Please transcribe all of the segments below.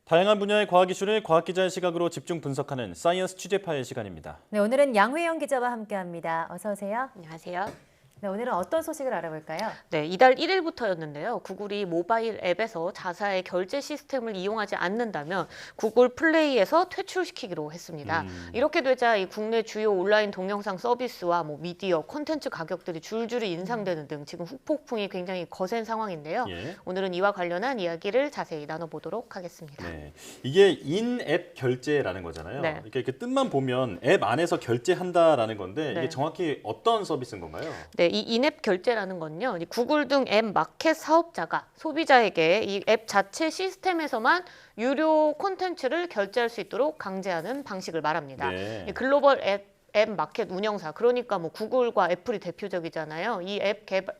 다양한 분야의 과학이슈를 과학기자의 시각으로 집중 분석하는 사이언스 취재파의 시간입니다. 네, 오늘은 양회영 기자와 함께합니다. 어서 오세요. 안녕하세요. 네, 오늘은 어떤 소식을 알아볼까요? 네, 이달 1일부터였는데요. 구글이 모바일 앱에서 자사의 결제 시스템을 이용하지 않는다면 구글 플레이에서 퇴출시키기로 했습니다. 이렇게 되자 이 국내 주요 온라인 동영상 서비스와 미디어, 콘텐츠 가격들이 줄줄이 인상되는 등 지금 후폭풍이 굉장히 거센 상황인데요. 오늘은 이와 관련한 이야기를 자세히 나눠보도록 하겠습니다. 네, 이게 인앱 결제라는 거잖아요. 네. 이렇게 뜻만 보면 앱 안에서 결제한다라는 건데 네. 이게 정확히 어떤 서비스인 건가요? 네, 이 인앱 결제라는 건요. 이 구글 등 앱 마켓 사업자가 소비자에게 이 앱 자체 시스템에서만 유료 콘텐츠를 결제할 수 있도록 강제하는 방식을 말합니다. 네. 이 글로벌 앱 마켓 운영사, 그러니까 구글과 애플이 대표적이잖아요.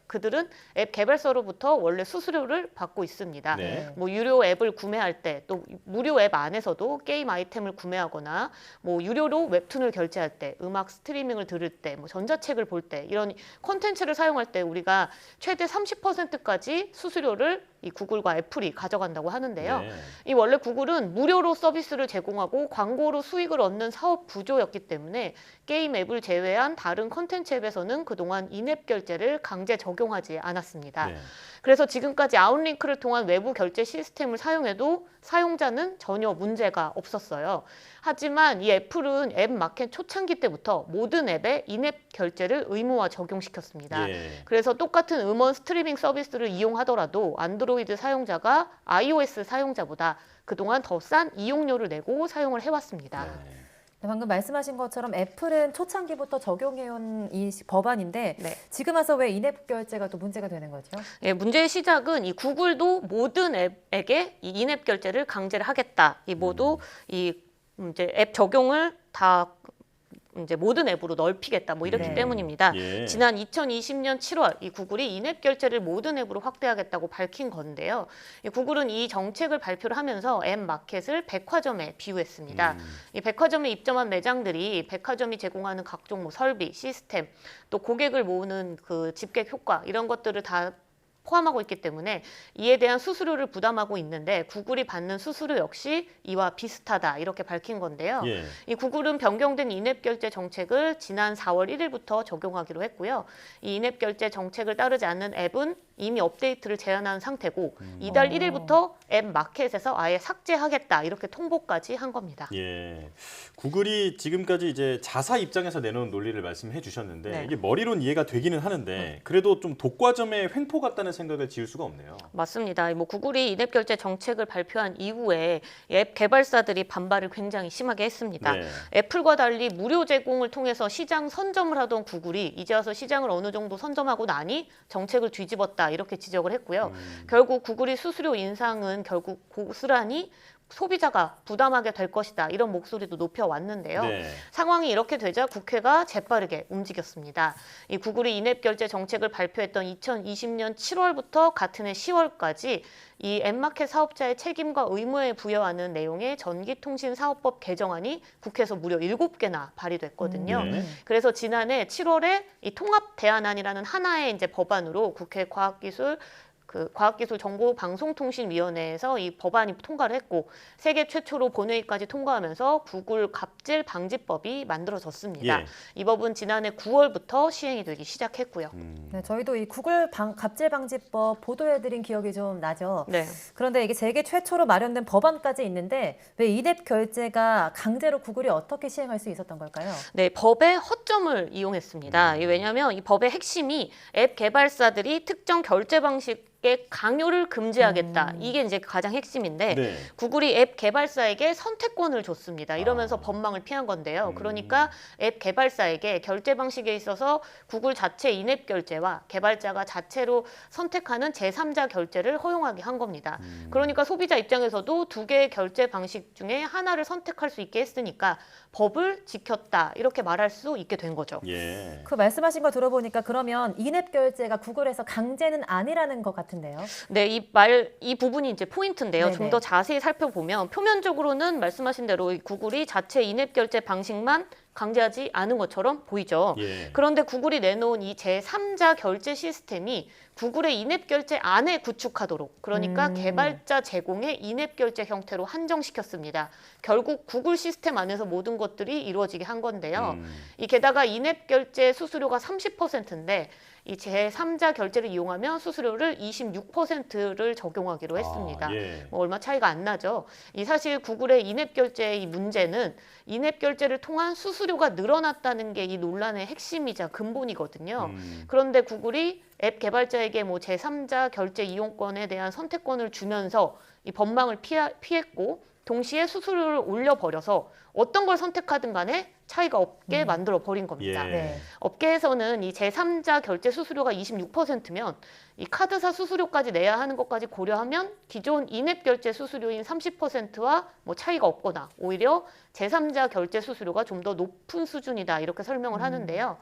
그들은 앱 개발사로부터 원래 수수료를 받고 있습니다. 네. 유료 앱을 구매할 때, 또 무료 앱 안에서도 게임 아이템을 구매하거나 유료로 웹툰을 결제할 때, 음악 스트리밍을 들을 때, 전자책을 볼 때, 이런 콘텐츠를 사용할 때 우리가 최대 30%까지 수수료를 이 구글과 애플이 가져간다고 하는데요. 네. 이 원래 구글은 무료로 서비스를 제공하고 광고로 수익을 얻는 사업 구조였기 때문에 게임 앱을 제외한 다른 콘텐츠 앱에서는 그동안 인앱 결제를 강제 적용하지 않았습니다. 네. 그래서 지금까지 아웃링크를 통한 외부 결제 시스템을 사용해도 사용자는 전혀 문제가 없었어요. 하지만 이 애플은 앱 마켓 초창기 때부터 모든 앱에 인앱 결제를 의무화 적용시켰습니다. 그래서 똑같은 음원 스트리밍 서비스를 이용하더라도 안드로이드 사용자가 iOS 사용자보다 그동안 더 싼 이용료를 내고 사용을 해왔습니다. 네. 네, 방금 말씀하신 것처럼 애플은 초창기부터 적용해온 이 법안인데 네. 지금 와서 왜 인앱 결제가 또 문제가 되는 거죠? 예, 문제의 시작은 이 구글도 모든 앱에게 이 인앱 결제를 강제를 하겠다. 이 모두 이 이제 앱 적용을 다 이제 모든 앱으로 넓히겠다. 이렇기 네. 때문입니다. 예. 지난 2020년 7월 이 구글이 인앱 결제를 모든 앱으로 확대하겠다고 밝힌 건데요. 이 구글은 이 정책을 발표를 하면서 앱 마켓을 백화점에 비유했습니다. 이 백화점에 입점한 매장들이 백화점이 제공하는 각종 설비, 시스템, 또 고객을 모으는 그 집객 효과 이런 것들을 다 포함하고 있기 때문에 이에 대한 수수료를 부담하고 있는데 구글이 받는 수수료 역시 이와 비슷하다 이렇게 밝힌 건데요. 예. 이 구글은 변경된 인앱 결제 정책을 지난 4월 1일부터 적용하기로 했고요. 이 인앱 결제 정책을 따르지 않는 앱은 이미 업데이트를 제한한 상태고 이달 1일부터 앱 마켓에서 아예 삭제하겠다 이렇게 통보까지 한 겁니다. 예. 구글이 지금까지 이제 자사 입장에서 내놓은 논리를 말씀해 주셨는데 네. 이게 머리론 이해가 되기는 하는데 그래도 좀 독과점의 횡포 같다는 생각을 지울 수가 없네요. 맞습니다. 구글이 인앱 결제 정책을 발표한 이후에 앱 개발사들이 반발을 굉장히 심하게 했습니다. 네. 애플과 달리 무료 제공을 통해서 시장 선점을 하던 구글이 이제 와서 시장을 어느 정도 선점하고 나니 정책을 뒤집었다 이렇게 지적을 했고요. 결국 구글이 수수료 인상은 결국 고스란히 소비자가 부담하게 될 것이다 이런 목소리도 높여왔는데요. 네. 상황이 이렇게 되자 국회가 재빠르게 움직였습니다. 이 구글이 인앱 결제 정책을 발표했던 2020년 7월부터 같은 해 10월까지 이 앱마켓 사업자의 책임과 의무에 부여하는 내용의 전기통신사업법 개정안이 국회에서 무려 7개나 발의됐거든요. 네. 그래서 지난해 7월에 이 통합대안안이라는 하나의 이제 법안으로 국회 과학기술정보방송통신위원회에서 이 법안이 통과를 했고 세계 최초로 본회의까지 통과하면서 구글 갑질 방지법이 만들어졌습니다. 예. 이 법은 지난해 9월부터 시행이 되기 시작했고요. 네, 저희도 이 구글 갑질 방지법 보도해드린 기억이 좀 나죠. 네. 그런데 이게 세계 최초로 마련된 법안까지 있는데 왜 인앱 결제가 강제로 구글이 어떻게 시행할 수 있었던 걸까요? 네, 법의 허점을 이용했습니다. 왜냐하면 이 법의 핵심이 앱 개발사들이 특정 결제 방식의 강요를 금지하겠다. 이게 이제 가장 핵심인데 네. 구글이 앱 개발사에게 선택권을 줬습니다. 이러면서 법망을 피한 건데요. 그러니까 앱 개발사에게 결제 방식에 있어서 구글 자체 인앱 결제와 개발자가 자체로 선택하는 제3자 결제를 허용하게 한 겁니다. 그러니까 소비자 입장에서도 두 개의 결제 방식 중에 하나를 선택할 수 있게 했으니까 법을 지켰다. 이렇게 말할 수 있게 된 거죠. 예. 그 말씀하신 거 들어보니까 그러면 인앱 결제가 구글에서 강제는 아니라는 것 같은데요. 네, 이 부분이 이제 포인트인데요. 네네. 좀 더 자세히 살펴보면 표면적으로는 말씀하신 대로 이 구글이 자체 인앱 결제 방식만 강제하지 않은 것처럼 보이죠. 예. 그런데 구글이 내놓은 이 제3자 결제 시스템이 구글의 인앱 결제 안에 구축하도록, 그러니까 개발자 제공의 인앱 결제 형태로 한정시켰습니다. 결국 구글 시스템 안에서 모든 것들이 이루어지게 한 건데요. 이 게다가 인앱 결제 수수료가 30%인데 이 제3자 결제를 이용하면 수수료를 26%를 적용하기로 했습니다. 예. 뭐 얼마 차이가 안 나죠. 이 사실 구글의 인앱 결제의 문제는 인앱 결제를 통한 수수료가 늘어났다는 게 이 논란의 핵심이자 근본이거든요. 그런데 구글이 앱 개발자에게 뭐 제3자 결제 이용권에 대한 선택권을 주면서 이 법망을 피했고 동시에 수수료를 올려버려서 어떤 걸 선택하든 간에 차이가 없게 만들어 버린 겁니다. 예. 네. 업계에서는 이 제3자 결제 수수료가 26%면 이 카드사 수수료까지 내야 하는 것까지 고려하면 기존 인앱 결제 수수료인 30%와 뭐 차이가 없거나 오히려 제3자 결제 수수료가 좀 더 높은 수준이다 이렇게 설명을 하는데요.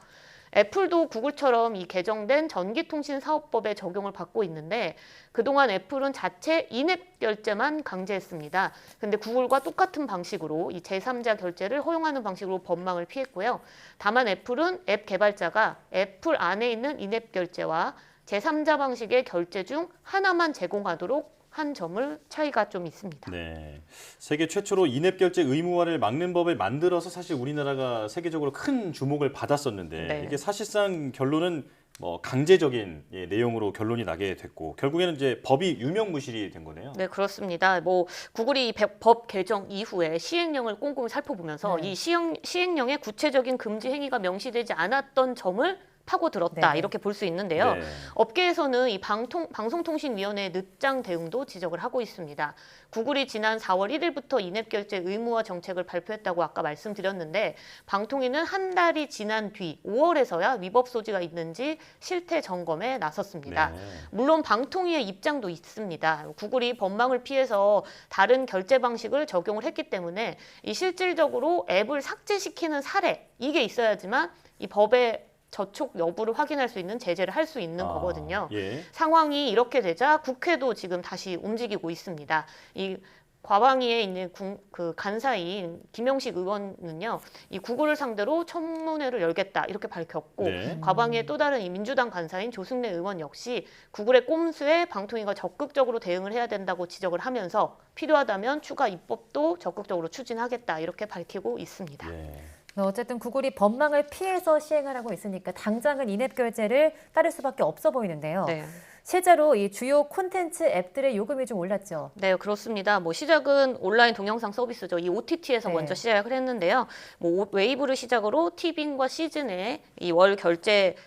애플도 구글처럼 이 개정된 전기통신사업법에 적용을 받고 있는데 그동안 애플은 자체 인앱 결제만 강제했습니다. 근데 구글과 똑같은 방식으로 이 제3자 결제를 허용하는 방식으로 법망을 피했고요. 다만 애플은 앱 개발자가 애플 안에 있는 인앱 결제와 제3자 방식의 결제 중 하나만 제공하도록 한 점을 차이가 좀 있습니다. 네, 세계 최초로 인앱 결제 의무화를 막는 법을 만들어서 사실 우리나라가 세계적으로 큰 주목을 받았었는데 네. 이게 사실상 결론은 뭐 강제적인 내용으로 결론이 나게 됐고 결국에는 이제 법이 유명무실이 된 거네요. 네, 그렇습니다. 뭐 구글이 이 법 개정 이후에 시행령을 꼼꼼히 살펴보면서 네. 이 시행령에 구체적인 금지 행위가 명시되지 않았던 점을 파고들었다 네. 이렇게 볼 수 있는데요. 네. 업계에서는 이 방송통신위원회의 늦장 대응도 지적을 하고 있습니다. 구글이 지난 4월 1일부터 인앱 결제 의무화 정책을 발표했다고 아까 말씀드렸는데 방통위는 한 달이 지난 뒤 5월에서야 위법 소지가 있는지 실태 점검에 나섰습니다. 네. 물론 방통위의 입장도 있습니다. 구글이 법망을 피해서 다른 결제 방식을 적용을 했기 때문에 이 실질적으로 앱을 삭제시키는 사례 이게 있어야지만 이 법의 저촉 여부를 확인할 수 있는 제재를 할 수 있는 거거든요. 예. 상황이 이렇게 되자 국회도 지금 다시 움직이고 있습니다. 이 과방위에 있는 그 간사인 김영식 의원은요, 이 구글을 상대로 청문회를 열겠다 이렇게 밝혔고, 네. 과방위의 또 다른 이 민주당 간사인 조승래 의원 역시 구글의 꼼수에 방통위가 적극적으로 대응을 해야 된다고 지적을 하면서 필요하다면 추가 입법도 적극적으로 추진하겠다 이렇게 밝히고 있습니다. 예. 어쨌든 구글이 법망을 피해서 시행을 하고 있으니까 당장은 인앱 결제를 따를 수밖에 없어 보이는데요. 네. 실제로 이 주요 콘텐츠 앱들의 요금이 좀 올랐죠. 네, 그렇습니다. 뭐 시작은 온라인 동영상 서비스죠. 이 OTT에서 네. 먼저 시작을 했는데요. 뭐 웨이브를 시작으로 티빙과 시즌의 이 월 결제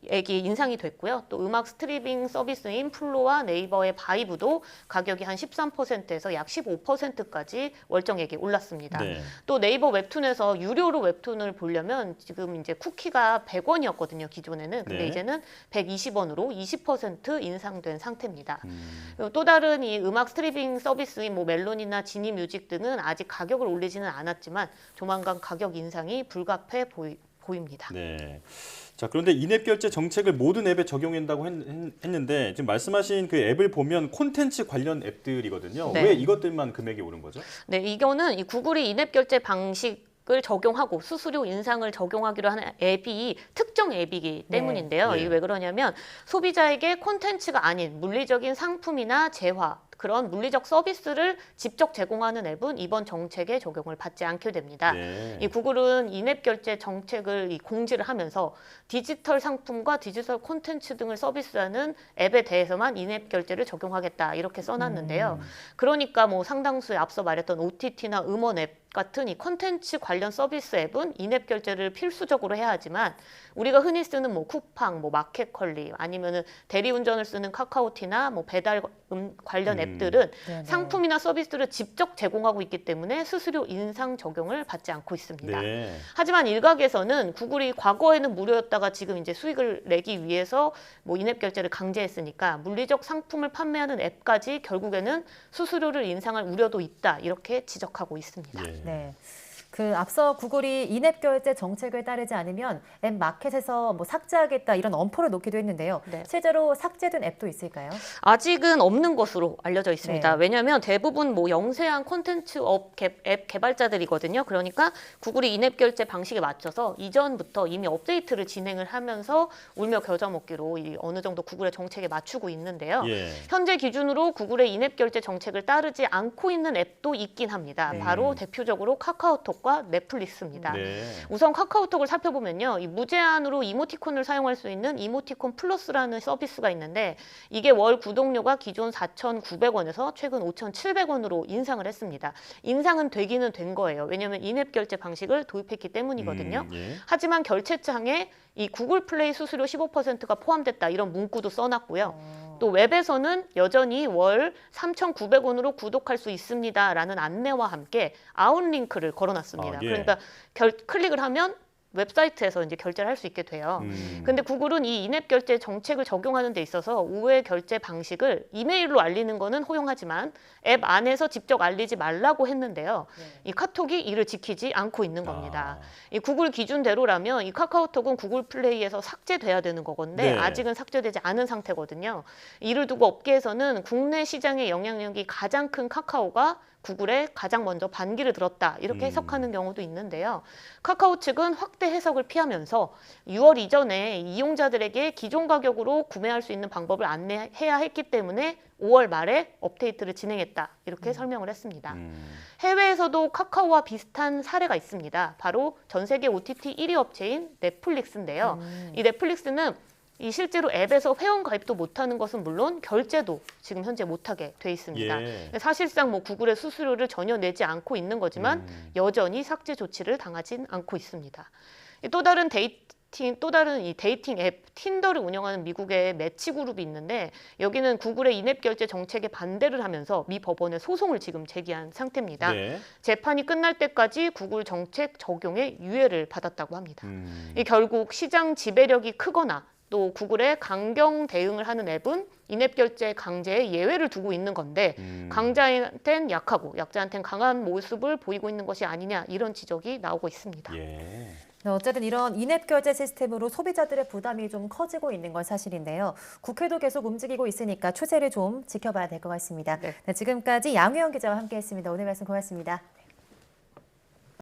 액이 인상이 됐고요. 또 음악 스트리밍 서비스인 플로와 네이버의 바이브도 가격이 한 13%에서 약 15%까지 월정액이 올랐습니다. 네. 또 네이버 웹툰에서 유료로 웹툰을 보려면 지금 이제 쿠키가 100원이었거든요. 기존에는. 근데 네. 이제는 120원으로 20% 인상된 상태입니다. 그리고 또 다른 이 음악 스트리밍 서비스인 뭐 멜론이나 지니 뮤직 등은 아직 가격을 올리지는 않았지만 조만간 가격 인상이 불가피해 보입니다. 네. 자, 그런데 인앱 결제 정책을 모든 앱에 적용한다고 했는데 지금 말씀하신 그 앱을 보면 콘텐츠 관련 앱들이거든요. 네. 왜 이것들만 금액이 오른 거죠? 네, 이거는 이 구글이 인앱 결제 방식을 적용하고 수수료 인상을 적용하기로 하는 앱이 특정 앱이기 때문인데요. 네. 이게 왜 그러냐면 소비자에게 콘텐츠가 아닌 물리적인 상품이나 재화 그런 물리적 서비스를 직접 제공하는 앱은 이번 정책에 적용을 받지 않게 됩니다. 네. 이 구글은 인앱 결제 정책을 공지를 하면서 디지털 상품과 디지털 콘텐츠 등을 서비스하는 앱에 대해서만 인앱 결제를 적용하겠다 이렇게 써놨는데요. 그러니까 뭐 상당수의 앞서 말했던 OTT나 음원 앱 같은 이 콘텐츠 관련 서비스 앱은 인앱 결제를 필수적으로 해야 하지만 우리가 흔히 쓰는 뭐 쿠팡, 뭐 마켓컬리 아니면은 대리운전을 쓰는 카카오티나 뭐 배달 관련 앱들은 네네. 상품이나 서비스를 직접 제공하고 있기 때문에 수수료 인상 적용을 받지 않고 있습니다. 네. 하지만 일각에서는 구글이 과거에는 무료였다가 지금 이제 수익을 내기 위해서 뭐 인앱 결제를 강제했으니까 물리적 상품을 판매하는 앱까지 결국에는 수수료를 인상할 우려도 있다 이렇게 지적하고 있습니다. 예. 네. 앞서 구글이 인앱 결제 정책을 따르지 않으면 앱 마켓에서 뭐 삭제하겠다 이런 엄포를 놓기도 했는데요. 네. 실제로 삭제된 앱도 있을까요? 아직은 없는 것으로 알려져 있습니다. 네. 왜냐하면 대부분 뭐 영세한 콘텐츠 앱 개발자들이거든요. 그러니까 구글이 인앱 결제 방식에 맞춰서 이전부터 이미 업데이트를 진행을 하면서 울며 겨자 먹기로 어느 정도 구글의 정책에 맞추고 있는데요. 예. 현재 기준으로 구글의 인앱 결제 정책을 따르지 않고 있는 앱도 있긴 합니다. 네. 바로 대표적으로 카카오톡과 넷플릭스입니다. 네. 우선 카카오톡을 살펴보면요. 이 무제한으로 이모티콘을 사용할 수 있는 이모티콘 플러스라는 서비스가 있는데 이게 월 구독료가 기존 4,900원에서 최근 5,700원으로 인상을 했습니다. 인상은 되기는 된 거예요. 왜냐하면 인앱 결제 방식을 도입했기 때문이거든요. 예. 하지만 결제창에 이 구글 플레이 수수료 15%가 포함됐다 이런 문구도 써놨고요. 또 웹에서는 여전히 월 3,900원으로 구독할 수 있습니다라는 안내와 함께 아웃링크를 걸어놨습니다. 예. 그러니까 클릭을 하면 웹사이트에서 이제 결제를 할 수 있게 돼요. 근데 구글은 이 인앱 결제 정책을 적용하는 데 있어서 우회 결제 방식을 이메일로 알리는 거는 허용하지만 앱 안에서 직접 알리지 말라고 했는데요. 이 카톡이 이를 지키지 않고 있는 겁니다. 이 구글 기준대로라면 이 카카오톡은 구글 플레이에서 삭제돼야 되는 거건데 네. 아직은 삭제되지 않은 상태거든요. 이를 두고 업계에서는 국내 시장의 영향력이 가장 큰 카카오가 구글에 가장 먼저 반기를 들었다 이렇게 해석하는 경우도 있는데요. 카카오 측은 확대 해석을 피하면서 6월 이전에 이용자들에게 기존 가격으로 구매할 수 있는 방법을 안내해야 했기 때문에 5월 말에 업데이트를 진행했다 이렇게 설명을 했습니다. 해외에서도 카카오와 비슷한 사례가 있습니다. 바로 전 세계 OTT 1위 업체인 넷플릭스인데요. 이 넷플릭스는 이 실제로 앱에서 회원 가입도 못하는 것은 물론 결제도 지금 현재 못하게 돼 있습니다. 예. 사실상 뭐 구글의 수수료를 전혀 내지 않고 있는 거지만 여전히 삭제 조치를 당하진 않고 있습니다. 또 다른 이 데이팅 앱 틴더를 운영하는 미국의 매치 그룹이 있는데 여기는 구글의 인앱 결제 정책에 반대를 하면서 미 법원에 소송을 지금 제기한 상태입니다. 네. 재판이 끝날 때까지 구글 정책 적용에 유예를 받았다고 합니다. 이 결국 시장 지배력이 크거나 또 구글의 강경 대응을 하는 앱은 인앱 결제 강제에 예외를 두고 있는 건데 강자한텐 약하고 약자한텐 강한 모습을 보이고 있는 것이 아니냐 이런 지적이 나오고 있습니다. 예. 어쨌든 이런 인앱 결제 시스템으로 소비자들의 부담이 좀 커지고 있는 건 사실인데요. 국회도 계속 움직이고 있으니까 추세를 좀 지켜봐야 될 것 같습니다. 네. 네, 지금까지 양우영 기자와 함께했습니다. 오늘 말씀 고맙습니다.